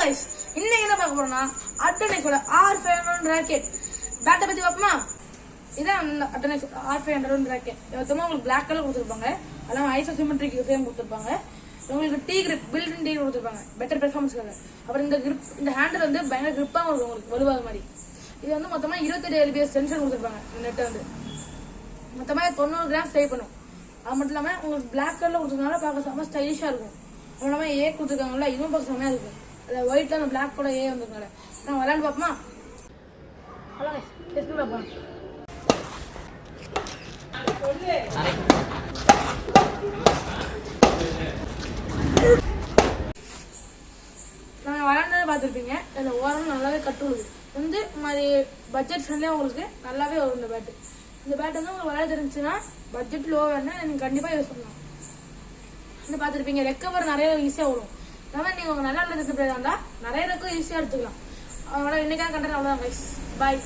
guys, இன்னைக்கு என்ன பார்க்க போறோம்னா அட்டனெக்ஸோட R500 ராக்கெட் பேட்டை பத்தி பார்ப்போமா. இதான் அட்டனெக்ஸ் R500 ராக்கெட். மொத்தமா உங்களுக்கு Black கலர் கொடுத்துருப்பாங்க. அதெல்லாம் ஐசோசிமெட்ரிக் ஃப்ரேம் கொடுத்துருப்பாங்க. உங்களுக்கு டீ கிரிப் பில்ட் டீ கொடுத்துருப்பாங்க பெட்டர் பெர்ஃபார்மன்ஸ்க்காக. அப்புறம் இந்த கிரிப் இந்த ஹேண்டில் வந்து பயங்கர கிரிப்பா இருக்கும் உங்களுக்கு வலுவாக மாதிரி. இது வந்து மொத்தமா 28 LBS சென்சர் கொடுத்துருப்பாங்க. இந்த நெட்டை வந்து மொத்தமா 90 கிராம் சேவ் பண்ணும். அது மட்டும் இல்லாம உங்களுக்கு Black கலர்ல கொடுத்ததுனால பார்க்க செம்ம ஸ்டைலிஷா இருக்கும். அது இல்லாம ஏ கொடுத்துருக்காங்கல்ல, இதுவும் பார்க்க செம்மையா இருக்கும். அந்த ஒயிட்ல அந்த Black கூட ஏ வந்துருக்காங்க. நான் விளையாண்டு பார்ப்போமா. ஹலோ டெஸ்ட் பண்ண போறோம். நாங்கள் விளையாண்டதை பார்த்துருப்பீங்க. இதில் ஓரம் நல்லாவே கட்டுவது வந்து மாதிரி பட்ஜெட் ஃப்ரெண்ட்லேயே உங்களுக்கு நல்லாவே வரும். இந்த பேட்டு வந்து உங்களுக்கு விளையாட தெரிஞ்சுன்னா பட்ஜெட் லோ வேணா நீங்கள் கண்டிப்பாக யூஸ் பண்ணலாம். வந்து பார்த்துருப்பீங்க ரெக்கவர் நிறைய ஈஸியாக வரும். அதாவது நீங்கள் உங்கள் நல்லா டிஸ்பிளே இருந்தால் நிறைய ரெக்கம் ஈஸியாக எடுத்துக்கலாம். அதனால இன்னைக்கான கண்டென்ட் அவ்வளோதான் கைஸ். பாய்.